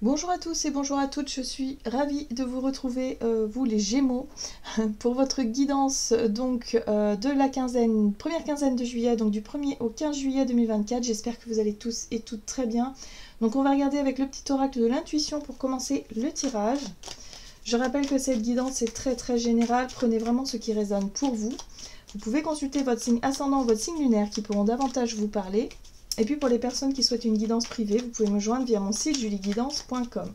Bonjour à tous et bonjour à toutes, je suis ravie de vous retrouver, vous les Gémeaux, pour votre guidance de la première quinzaine de juillet, donc du 1er au 15 juillet 2024. J'espère que vous allez tous et toutes très bien. Donc on va regarder avec le petit oracle de l'intuition pour commencer le tirage. Je rappelle que cette guidance est très générale, prenez vraiment ce qui résonne pour vous. Vous pouvez consulter votre signe ascendant, votre signe lunaire qui pourront davantage vous parler. Et puis pour les personnes qui souhaitent une guidance privée, vous pouvez me joindre via mon site julieguidance.com.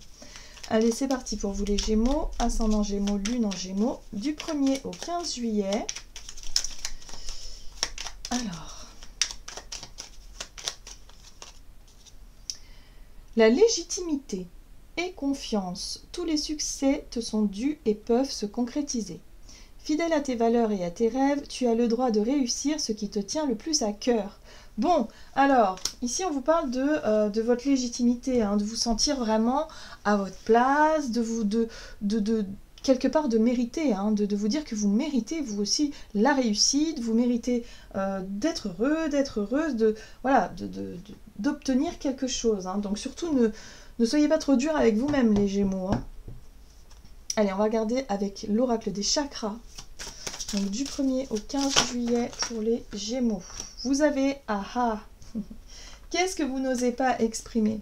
Allez, c'est parti pour vous les Gémeaux, ascendant Gémeaux, lune en Gémeaux, du 1er au 15 juillet. Alors, la légitimité et confiance, tous les succès te sont dus et peuvent se concrétiser. Fidèle à tes valeurs et à tes rêves, tu as le droit de réussir ce qui te tient le plus à cœur. Bon, alors, ici on vous parle de votre légitimité, de vous sentir vraiment à votre place, quelque part de mériter, de vous dire que vous méritez vous aussi la réussite, vous méritez d'être heureux, d'être heureuse, d'obtenir quelque chose. Donc surtout, ne soyez pas trop dur avec vous-même les Gémeaux. Allez, on va regarder avec l'oracle des chakras. Donc du 1er au 15 juillet pour les Gémeaux. Vous avez, qu'est-ce que vous n'osez pas exprimer?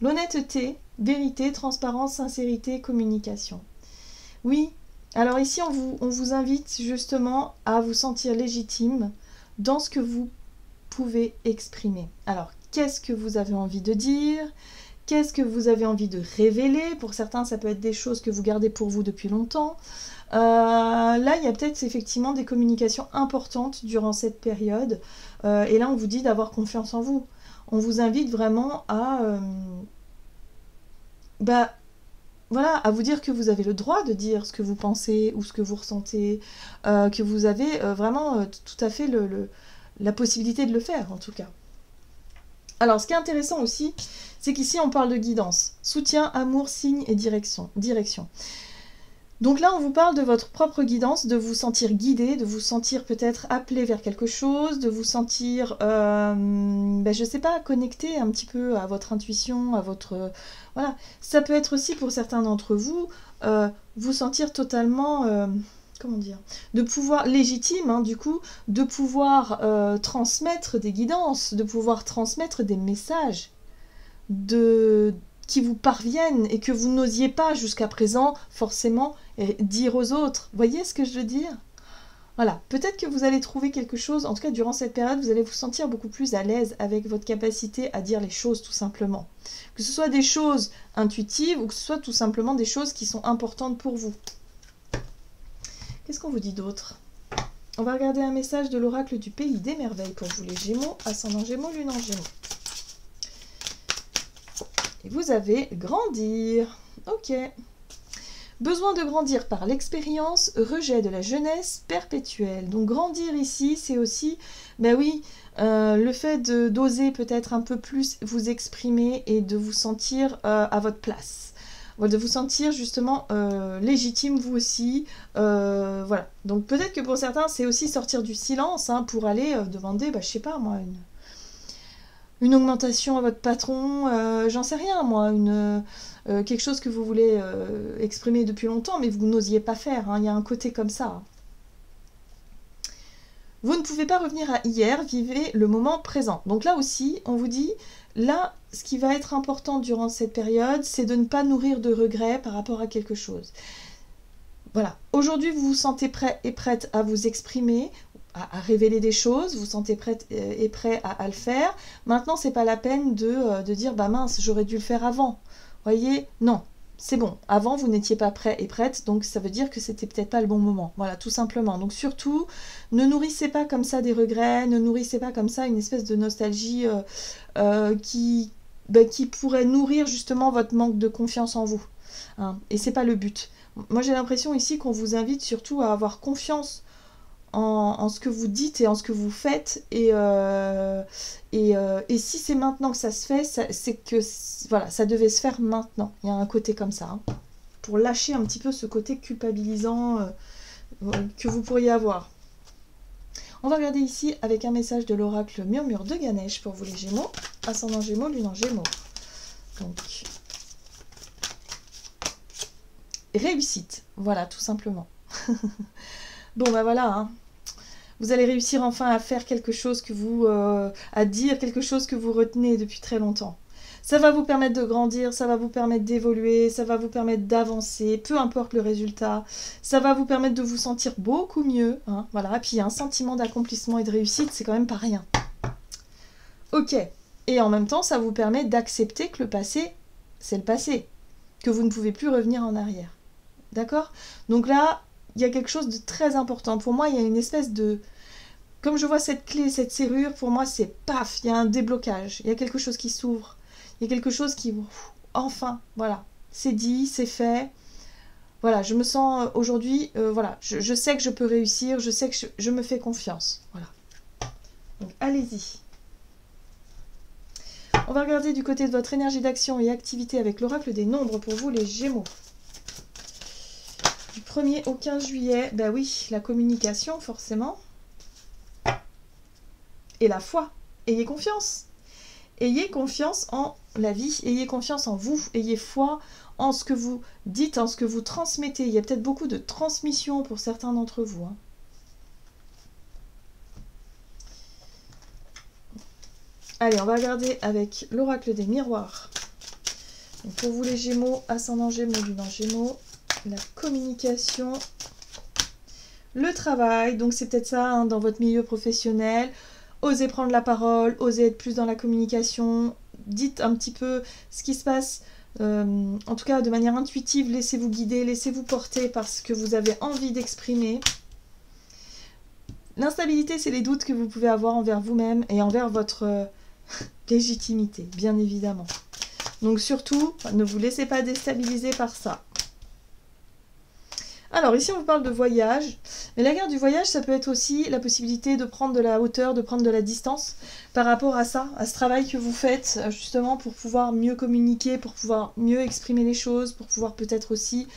L'honnêteté, vérité, transparence, sincérité, communication. Oui, alors ici on vous invite justement à vous sentir légitime dans ce que vous pouvez exprimer. Alors, qu'est-ce que vous avez envie de dire? Qu'est-ce que vous avez envie de révéler? Pour certains, ça peut être des choses que vous gardez pour vous depuis longtemps. Là, il y a peut-être effectivement des communications importantes durant cette période. Et là, on vous dit d'avoir confiance en vous. On vous invite vraiment à vous dire que vous avez le droit de dire ce que vous pensez ou ce que vous ressentez, que vous avez vraiment tout à fait la possibilité de le faire, en tout cas. Alors, ce qui est intéressant aussi, c'est qu'ici, on parle de guidance, soutien, amour, signe et direction. Donc là, on vous parle de votre propre guidance, de vous sentir guidé, de vous sentir peut-être appelé vers quelque chose, de vous sentir, je ne sais pas, connecté un petit peu à votre intuition, à votre... voilà. Ça peut être aussi pour certains d'entre vous, vous sentir totalement... comment dire, de pouvoir légitime, du coup, de pouvoir transmettre des guidances, de pouvoir transmettre des messages qui vous parviennent et que vous n'osiez pas jusqu'à présent forcément dire aux autres. Voyez ce que je veux dire? Voilà, peut-être que vous allez trouver quelque chose, en tout cas durant cette période, vous allez vous sentir beaucoup plus à l'aise avec votre capacité à dire les choses tout simplement. Que ce soit des choses intuitives ou que ce soit tout simplement des choses qui sont importantes pour vous. Qu'est-ce qu'on vous dit d'autre? On va regarder un message de l'oracle du pays des merveilles pour vous les Gémeaux, ascendant Gémeaux, lune en Gémeaux. Et vous avez grandir. Ok. Besoin de grandir par l'expérience, rejet de la jeunesse perpétuelle. Donc grandir ici, c'est aussi, le fait d'oser peut-être un peu plus vous exprimer et de vous sentir à votre place. De vous sentir justement légitime vous aussi. Voilà. Donc peut-être que pour certains, c'est aussi sortir du silence pour aller demander, je sais pas moi, une augmentation à votre patron, j'en sais rien moi, quelque chose que vous voulez exprimer depuis longtemps, mais vous n'osiez pas faire, il y a un côté comme ça. Vous ne pouvez pas revenir à hier, vivez le moment présent. Donc là aussi, on vous dit, là, ce qui va être important durant cette période, c'est de ne pas nourrir de regrets par rapport à quelque chose. Voilà, aujourd'hui, vous vous sentez prêt et prête à vous exprimer, à révéler des choses, vous vous sentez prête et prêt à le faire. Maintenant, c'est pas la peine de dire, mince, j'aurais dû le faire avant. Voyez, non, c'est bon. Avant, vous n'étiez pas prêt et prête, donc ça veut dire que c'était peut-être pas le bon moment. Voilà, tout simplement. Donc surtout, ne nourrissez pas comme ça des regrets, ne nourrissez pas comme ça une espèce de nostalgie qui pourrait nourrir justement votre manque de confiance en vous. Et c'est pas le but. Moi, j'ai l'impression ici qu'on vous invite surtout à avoir confiance en ce que vous dites et en ce que vous faites, et si c'est maintenant que ça se fait, c'est que voilà, ça devait se faire maintenant. Il y a un côté comme ça, pour lâcher un petit peu ce côté culpabilisant que vous pourriez avoir. On va regarder ici avec un message de l'oracle Murmure de Ganesh pour vous les Gémeaux, ascendant Gémeaux, lune en Gémeaux. Donc, réussite. Voilà, tout simplement. Bon, bah voilà, hein. Vous allez réussir enfin à faire quelque chose que vous... à dire quelque chose que vous retenez depuis très longtemps. Ça va vous permettre de grandir, ça va vous permettre d'évoluer, ça va vous permettre d'avancer, peu importe le résultat. Ça va vous permettre de vous sentir beaucoup mieux, hein, voilà. Puis un sentiment d'accomplissement et de réussite, c'est quand même pas rien. Ok. Et en même temps, ça vous permet d'accepter que le passé, c'est le passé. Que vous ne pouvez plus revenir en arrière. D'accord? Donc là, il y a quelque chose de très important. Pour moi, il y a une espèce de... Comme je vois cette clé, cette serrure, pour moi, c'est paf, il y a un déblocage. Il y a quelque chose qui s'ouvre. Il y a quelque chose qui... Enfin, voilà. C'est dit, c'est fait. Voilà, je me sens aujourd'hui... voilà, je sais que je peux réussir. Je sais que je me fais confiance. Voilà. Donc, allez-y. On va regarder du côté de votre énergie d'action et activité avec l'oracle des nombres pour vous, les Gémeaux. Du 1er au 15 juillet, ben oui, la communication, forcément. Et la foi. Ayez confiance. Ayez confiance en la vie. Ayez confiance en vous. Ayez foi en ce que vous dites, en ce que vous transmettez. Il y a peut-être beaucoup de transmission pour certains d'entre vous, hein. Allez, on va regarder avec l'oracle des miroirs. Donc pour vous les Gémeaux, ascendant Gémeaux, lune en Gémeaux, la communication, le travail, donc c'est peut-être ça, hein, dans votre milieu professionnel. Osez prendre la parole, osez être plus dans la communication, dites un petit peu ce qui se passe, en tout cas de manière intuitive, laissez-vous guider, laissez-vous porter par ce que vous avez envie d'exprimer. L'instabilité, c'est les doutes que vous pouvez avoir envers vous-même et envers votre légitimité, bien évidemment. Donc surtout, ne vous laissez pas déstabiliser par ça. Alors ici on vous parle de voyage, mais la guerre du voyage ça peut être aussi la possibilité de prendre de la hauteur, de prendre de la distance par rapport à ça, à ce travail que vous faites justement pour pouvoir mieux communiquer, pour pouvoir mieux exprimer les choses, pour pouvoir peut-être aussi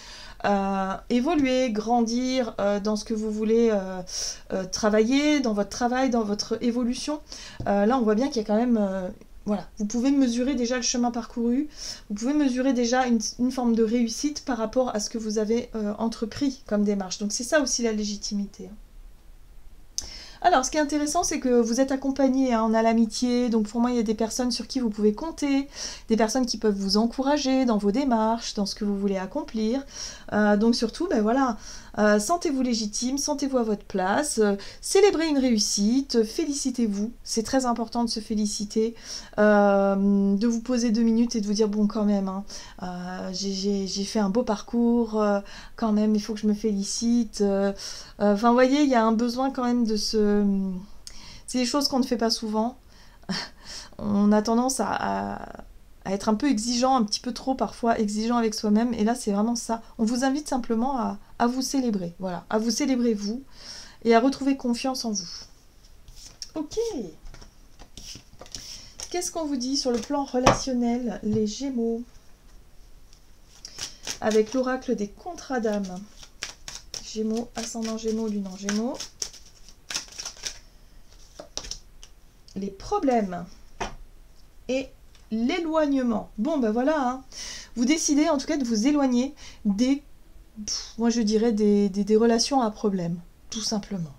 évoluer, grandir dans ce que vous voulez travailler, dans votre travail, dans votre évolution. Là on voit bien qu'il y a quand même... voilà, vous pouvez mesurer déjà le chemin parcouru, vous pouvez mesurer déjà une forme de réussite par rapport à ce que vous avez entrepris comme démarche. Donc c'est ça aussi la légitimité. Alors, ce qui est intéressant, c'est que vous êtes accompagné, hein, on a l'amitié, donc pour moi, il y a des personnes sur qui vous pouvez compter, des personnes qui peuvent vous encourager dans vos démarches, dans ce que vous voulez accomplir. Donc surtout, ben voilà, sentez-vous légitime, sentez-vous à votre place, célébrez une réussite, félicitez-vous, c'est très important de se féliciter, de vous poser 2 minutes et de vous dire, bon, quand même, hein, j'ai fait un beau parcours, quand même, il faut que je me félicite. Enfin, vous voyez, il y a un besoin quand même de se... C'est des choses qu'on ne fait pas souvent. On a tendance à être un peu exigeant, un petit peu trop parfois, exigeant avec soi-même. Et là, c'est vraiment ça. On vous invite simplement à vous célébrer. Voilà, à vous célébrer vous et à retrouver confiance en vous. Ok. Qu'est-ce qu'on vous dit sur le plan relationnel, les Gémeaux? Avec l'oracle des contrats d'âme. Gémeaux, ascendant Gémeaux, lune en Gémeaux. Les problèmes et l'éloignement. Bon, ben voilà, hein. Vous décidez en tout cas de vous éloigner des, moi je dirais, des relations à problème, tout simplement.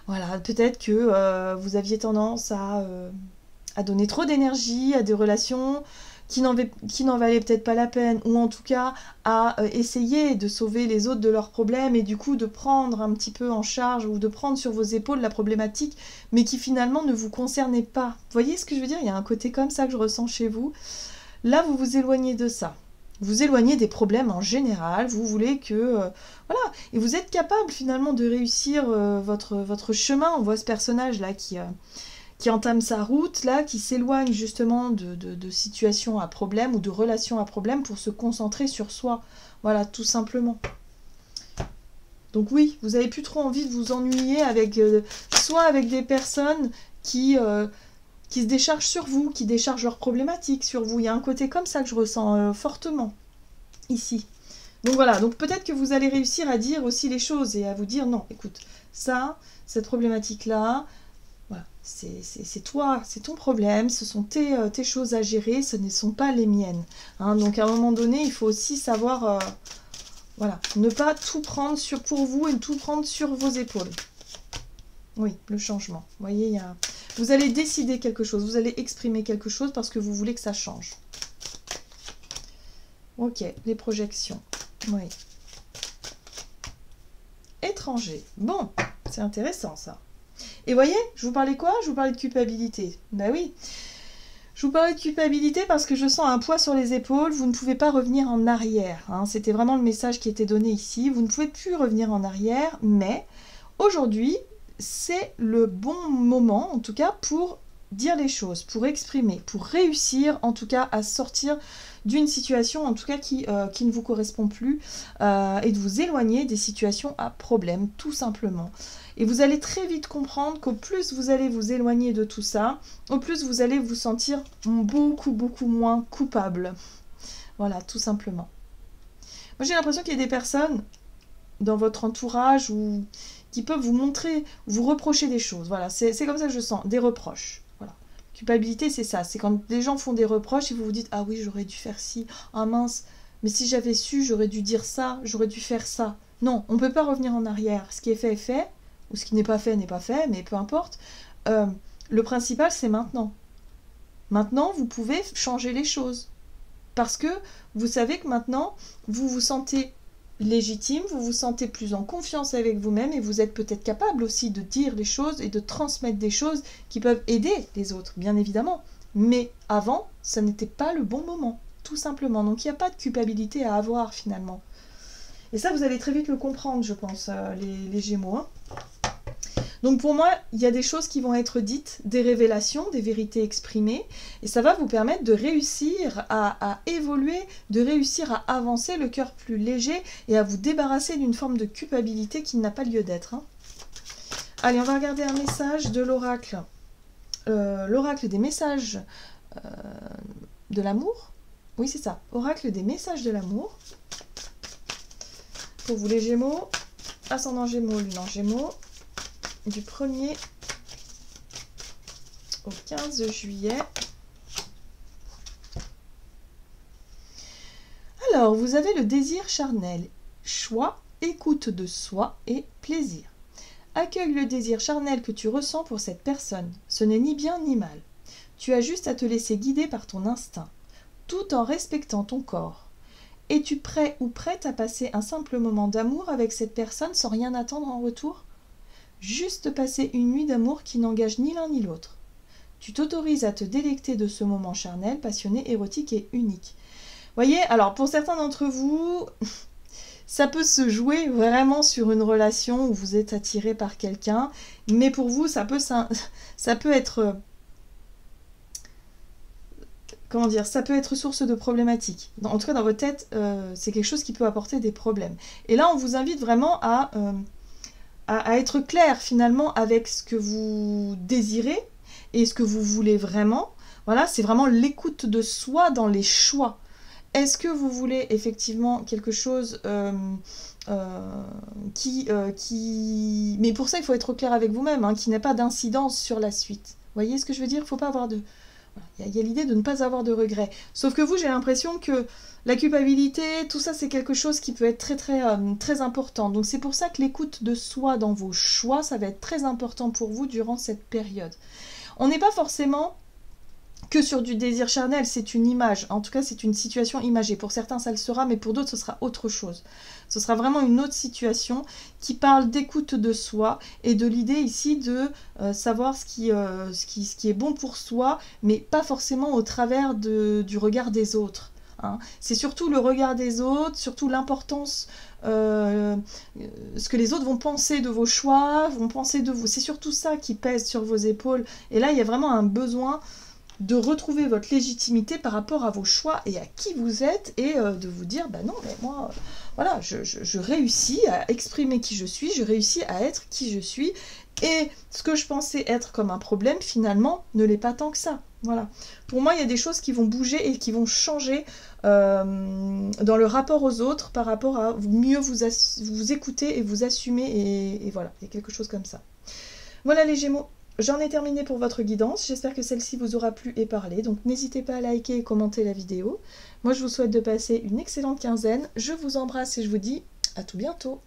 Voilà, peut-être que vous aviez tendance à donner trop d'énergie à des relations qui n'en valaient peut-être pas la peine, ou en tout cas à essayer de sauver les autres de leurs problèmes et du coup de prendre un petit peu en charge ou de prendre sur vos épaules la problématique, mais qui finalement ne vous concernait pas. Vous voyez ce que je veux dire? Il y a un côté comme ça que je ressens chez vous. Là, vous vous éloignez de ça. Vous éloignez des problèmes en général, vous voulez que... voilà, et vous êtes capable finalement de réussir votre chemin. On voit ce personnage-là qui entame sa route, là, qui s'éloigne justement de situations à problème ou de relations à problème pour se concentrer sur soi. Voilà, tout simplement. Donc oui, vous avez plus trop envie de vous ennuyer avec soit avec des personnes qui se déchargent sur vous, qui déchargent leurs problématiques sur vous. Il y a un côté comme ça que je ressens fortement ici. Donc voilà, donc peut-être que vous allez réussir à dire aussi les choses et à vous dire non, écoute, ça, cette problématique-là, voilà, c'est toi, c'est ton problème, ce sont tes choses à gérer, ce ne sont pas les miennes. Hein, donc à un moment donné, il faut aussi savoir Voilà, ne pas tout prendre pour vous et tout prendre sur vos épaules. Oui, le changement. Vous voyez, vous allez décider quelque chose, vous allez exprimer quelque chose parce que vous voulez que ça change. Ok, les projections. Oui. Étranger. Bon, c'est intéressant ça. Et voyez, je vous parlais quoi? Je vous parlais de culpabilité. Ben oui. Je vous parlais de culpabilité parce que je sens un poids sur les épaules. Vous ne pouvez pas revenir en arrière. Hein. C'était vraiment le message qui était donné ici. Vous ne pouvez plus revenir en arrière, mais aujourd'hui, c'est le bon moment, en tout cas, pour dire les choses, pour exprimer, pour réussir, en tout cas, à sortir d'une situation, en tout cas, qui ne vous correspond plus, et de vous éloigner des situations à problème, tout simplement. Et vous allez très vite comprendre qu'au plus vous allez vous éloigner de tout ça, au plus vous allez vous sentir beaucoup moins coupable. Voilà, tout simplement. Moi, j'ai l'impression qu'il y a des personnes dans votre entourage qui peuvent vous montrer, vous reprocher des choses. Voilà, c'est comme ça que je sens, des reproches. Voilà. Culpabilité, c'est ça. C'est quand des gens font des reproches et vous vous dites « Ah oui, j'aurais dû faire ci. Ah mince, mais si j'avais su, j'aurais dû dire ça, j'aurais dû faire ça. » Non, on ne peut pas revenir en arrière. Ce qui est fait, ou ce qui n'est pas fait, mais peu importe. Le principal, c'est maintenant. Maintenant, vous pouvez changer les choses. Parce que vous savez que maintenant, vous vous sentez légitime, vous vous sentez plus en confiance avec vous-même et vous êtes peut-être capable aussi de dire les choses et de transmettre des choses qui peuvent aider les autres, bien évidemment. Mais avant, ça n'était pas le bon moment, tout simplement. Donc il n'y a pas de culpabilité à avoir finalement. Et ça, vous allez très vite le comprendre, je pense, les Gémeaux. Hein. Donc pour moi, il y a des choses qui vont être dites, des révélations, des vérités exprimées, et ça va vous permettre de réussir à évoluer, de réussir à avancer le cœur plus léger et à vous débarrasser d'une forme de culpabilité qui n'a pas lieu d'être. Hein. Allez, on va regarder un message de l'oracle. L'oracle des messages de l'amour. Oui, c'est ça. Oracle des messages de l'amour. Pour vous les Gémeaux, ascendant Gémeaux, lune en Gémeaux. Du 1er au 15 juillet. Alors, vous avez le désir charnel, choix, écoute de soi et plaisir. Accueille le désir charnel que tu ressens pour cette personne. Ce n'est ni bien ni mal. Tu as juste à te laisser guider par ton instinct, tout en respectant ton corps. Es-tu prêt ou prête à passer un simple moment d'amour avec cette personne sans rien attendre en retour ? Juste passer une nuit d'amour qui n'engage ni l'un ni l'autre. Tu t'autorises à te délecter de ce moment charnel, passionné, érotique et unique. Voyez, alors pour certains d'entre vous, ça peut se jouer vraiment sur une relation où vous êtes attiré par quelqu'un, mais pour vous, ça peut être... Comment dire, ça peut être source de problématiques. En tout cas, dans votre tête, c'est quelque chose qui peut apporter des problèmes. Et là, on vous invite vraiment à être clair finalement avec ce que vous désirez et ce que vous voulez vraiment. Voilà, c'est vraiment l'écoute de soi dans les choix. Est-ce que vous voulez effectivement quelque chose qui... Mais pour ça, il faut être clair avec vous-même, hein, qui n'ait pas d'incidence sur la suite. Vous voyez ce que je veux dire? Il ne faut pas avoir de... Il y a l'idée de ne pas avoir de regrets. Sauf que vous, j'ai l'impression que la culpabilité, tout ça, c'est quelque chose qui peut être très important. Donc c'est pour ça que l'écoute de soi dans vos choix, ça va être très important pour vous durant cette période. On n'est pas forcément que sur du désir charnel, c'est une image. En tout cas, c'est une situation imagée. Pour certains, ça le sera, mais pour d'autres, ce sera autre chose. Ce sera vraiment une autre situation qui parle d'écoute de soi et de l'idée ici de savoir ce qui est bon pour soi, mais pas forcément au travers du regard des autres. Hein. C'est surtout le regard des autres, surtout l'importance, ce que les autres vont penser de vos choix, vont penser de vous. C'est surtout ça qui pèse sur vos épaules. Et là, il y a vraiment un besoin de retrouver votre légitimité par rapport à vos choix et à qui vous êtes et de vous dire, bah non, mais moi, voilà, je réussis à exprimer qui je suis, je réussis à être qui je suis et ce que je pensais être comme un problème, finalement, ne l'est pas tant que ça. Voilà. Pour moi, il y a des choses qui vont bouger et qui vont changer dans le rapport aux autres par rapport à mieux vous écouter et vous assumer et voilà, il y a quelque chose comme ça. Voilà les Gémeaux. J'en ai terminé pour votre guidance, j'espère que celle-ci vous aura plu et parlé, donc n'hésitez pas à liker et commenter la vidéo. Moi je vous souhaite de passer une excellente quinzaine, je vous embrasse et je vous dis à tout bientôt.